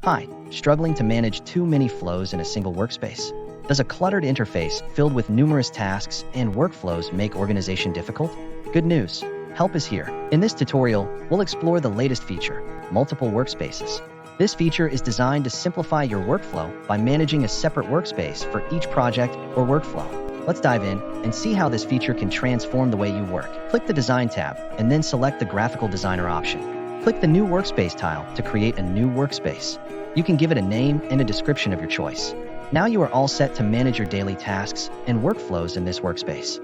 Hi, struggling to manage too many flows in a single workspace? Does a cluttered interface filled with numerous tasks and workflows make organization difficult? Good news, help is here. In this tutorial, we'll explore the latest feature, multiple workspaces. This feature is designed to simplify your workflow by managing a separate workspace for each project or workflow. Let's dive in and see how this feature can transform the way you work. Click the Design tab and then select the Graphical Designer option. Click the New Workspace tile to create a new workspace. You can give it a name and a description of your choice. Now you are all set to manage your daily tasks and workflows in this workspace.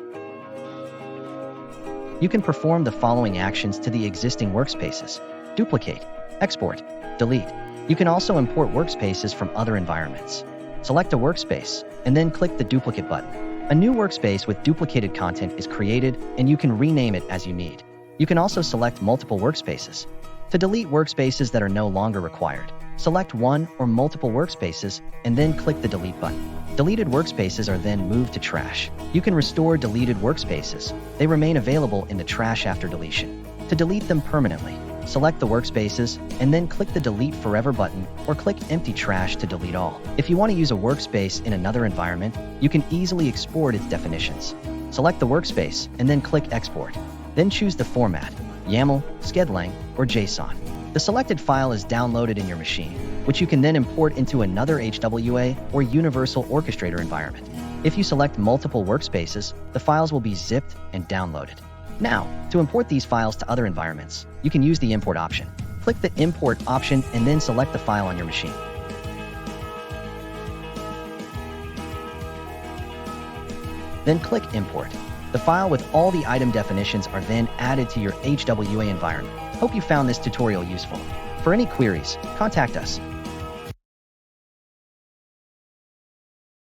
You can perform the following actions to the existing workspaces: duplicate, export, delete. You can also import workspaces from other environments. Select a workspace and then click the duplicate button. A new workspace with duplicated content is created and you can rename it as you need. You can also select multiple workspaces. To delete workspaces that are no longer required, select one or multiple workspaces and then click the delete button. Deleted workspaces are then moved to trash. You can restore deleted workspaces. They remain available in the trash after deletion. To delete them permanently, select the workspaces and then click the Delete Forever button or click Empty Trash to delete all. If you want to use a workspace in another environment, you can easily export its definitions. Select the workspace and then click Export. Then choose the format, YAML, Schedlang, or JSON. The selected file is downloaded in your machine, which you can then import into another HWA or Universal Orchestrator environment. If you select multiple workspaces, the files will be zipped and downloaded. Now, to import these files to other environments, you can use the Import option. Click the Import option and then select the file on your machine. Then click Import. The file with all the item definitions are then added to your HWA environment. Hope you found this tutorial useful. For any queries, contact us.